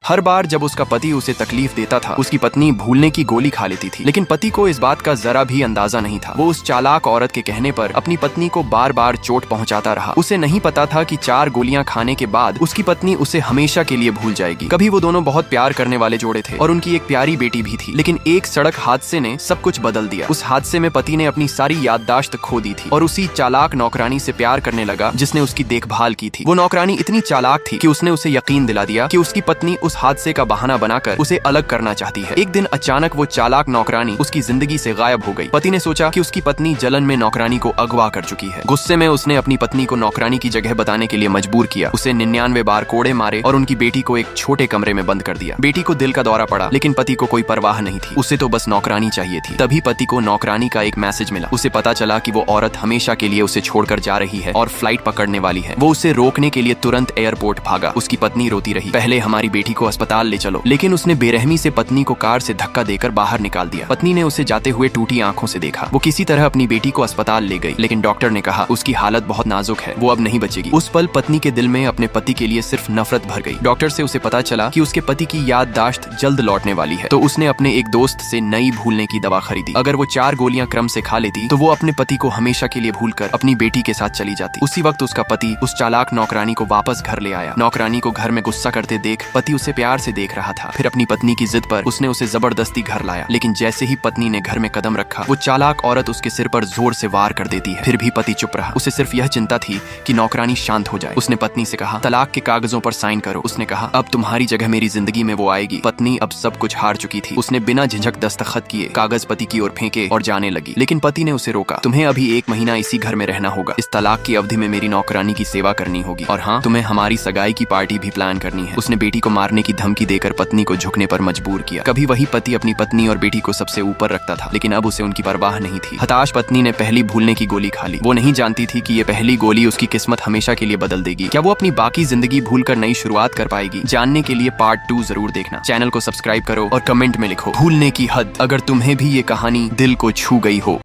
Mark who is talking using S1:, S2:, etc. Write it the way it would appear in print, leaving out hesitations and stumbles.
S1: हर बार जब उसका पति उसे तकलीफ देता था, उसकी पत्नी भूलने की गोली खा लेती थी। लेकिन पति को इस बात का जरा भी अंदाजा नहीं था। वो उस चालाक औरत के कहने पर अपनी पत्नी को बार बार चोट पहुंचाता रहा। उसे नहीं पता था कि 4 गोलियां खाने के बाद उसकी पत्नी उसे हमेशा के लिए भूल जाएगी। कभी वो दोनों बहुत प्यार करने वाले जोड़े थे और उनकी एक प्यारी बेटी भी थी। लेकिन एक सड़क हादसे ने सब कुछ बदल दिया। उस हादसे में पति ने अपनी सारी याददाश्त खो दी थी और उसी चालाक नौकरानी से प्यार करने लगा जिसने उसकी देखभाल की थी। वो नौकरानी इतनी चालाक थी कि उसने उसे यकीन दिला दिया कि उसकी पत्नी उस हादसे का बहाना बनाकर उसे अलग करना चाहती है। एक दिन अचानक वो चालाक नौकरानी उसकी जिंदगी से गायब हो गई। पति ने सोचा कि उसकी पत्नी जलन में नौकरानी को अगवा कर चुकी है। गुस्से में उसने अपनी पत्नी को नौकरानी की जगह बताने के लिए मजबूर किया। उसे 99 बार कोड़े मारे और उनकी बेटी को एक छोटे कमरे में बंद कर दिया। बेटी को दिल का दौरा पड़ा, लेकिन पति को कोई परवाह नहीं थी। उसे तो बस नौकरानी चाहिए थी। तभी पति को नौकरानी का एक मैसेज मिला। उसे पता चला कि वो औरत हमेशा के लिए उसे छोड़कर जा रही है और फ्लाइट पकड़ने वाली है। वो उसे रोकने के लिए तुरंत एयरपोर्ट भागा। उसकी पत्नी रोती रही, पहले हमारी बेटी को अस्पताल ले चलो। लेकिन उसने बेरहमी से पत्नी को कार से धक्का देकर बाहर निकाल दिया। पत्नी ने उसे जाते हुए टूटी आंखों से देखा। वो किसी तरह अपनी बेटी को अस्पताल ले गई, लेकिन डॉक्टर ने कहा उसकी हालत बहुत नाजुक है, वो अब नहीं बचेगी। उस पल पत्नी के दिल में अपने पति के लिए सिर्फ नफरत भर गई। डॉक्टर से उसे पता चला कि उसके पति की याददाश्त जल्द लौटने वाली है, तो उसने अपने एक दोस्त से नई भूलने की दवा खरीदी। अगर वो 4 गोलियां क्रम से खा लेती तो वो अपने पति को हमेशा के लिए भूलकर अपनी बेटी के साथ चली जाती। उसी वक्त उसका पति उस चालाक नौकरानी को वापस घर ले आया। नौकरानी को घर में गुस्सा करते देख पति उसे प्यार से देख रहा था। फिर अपनी पत्नी की जिद पर उसने उसे जबरदस्ती घर लाया। लेकिन जैसे ही पत्नी ने घर में कदम रखा, वो चालाक औरत उसके सिर पर जोर से वार कर देती है। फिर भी पति चुप रहा। उसे सिर्फ यह चिंता थी कि नौकरानी शांत हो जाए। उसने पत्नी से कहा, तलाक के कागजों पर साइन करो। उसने कहा, अब तुम्हारी जगह मेरी जिंदगी में वो आएगी। पत्नी अब सब कुछ हार चुकी थी। उसने बिना झिझक दस्तखत किए कागज पति की ओर फेंके और जाने लगी। लेकिन पति ने उसे रोका। तुम्हें अभी 1 महीना इसी घर में रहना होगा। इस तलाक की अवधि में मेरी नौकरानी की सेवा करनी होगी, और हाँ, तुम्हें हमारी सगाई की पार्टी भी प्लान करनी है। उसने बेटी को मारने की धमकी देकर पत्नी को झुकने पर मजबूर किया। कभी वही पति अपनी पत्नी और बेटी को सबसे ऊपर रखता था, लेकिन अब उसे उनकी परवाह नहीं थी। हताश पत्नी ने पहली भूलने की गोली खा ली। वो नहीं जानती थी कि ये पहली गोली उसकी किस्मत हमेशा के लिए बदल देगी। क्या वो अपनी बाकी जिंदगी भूलकर नई शुरुआत कर पाएगी? जानने के लिए पार्ट 2 जरूर देखना। चैनल को सब्सक्राइब करो और कमेंट में लिखो भूलने की हद, अगर तुम्हें भी ये कहानी दिल को छू गई हो।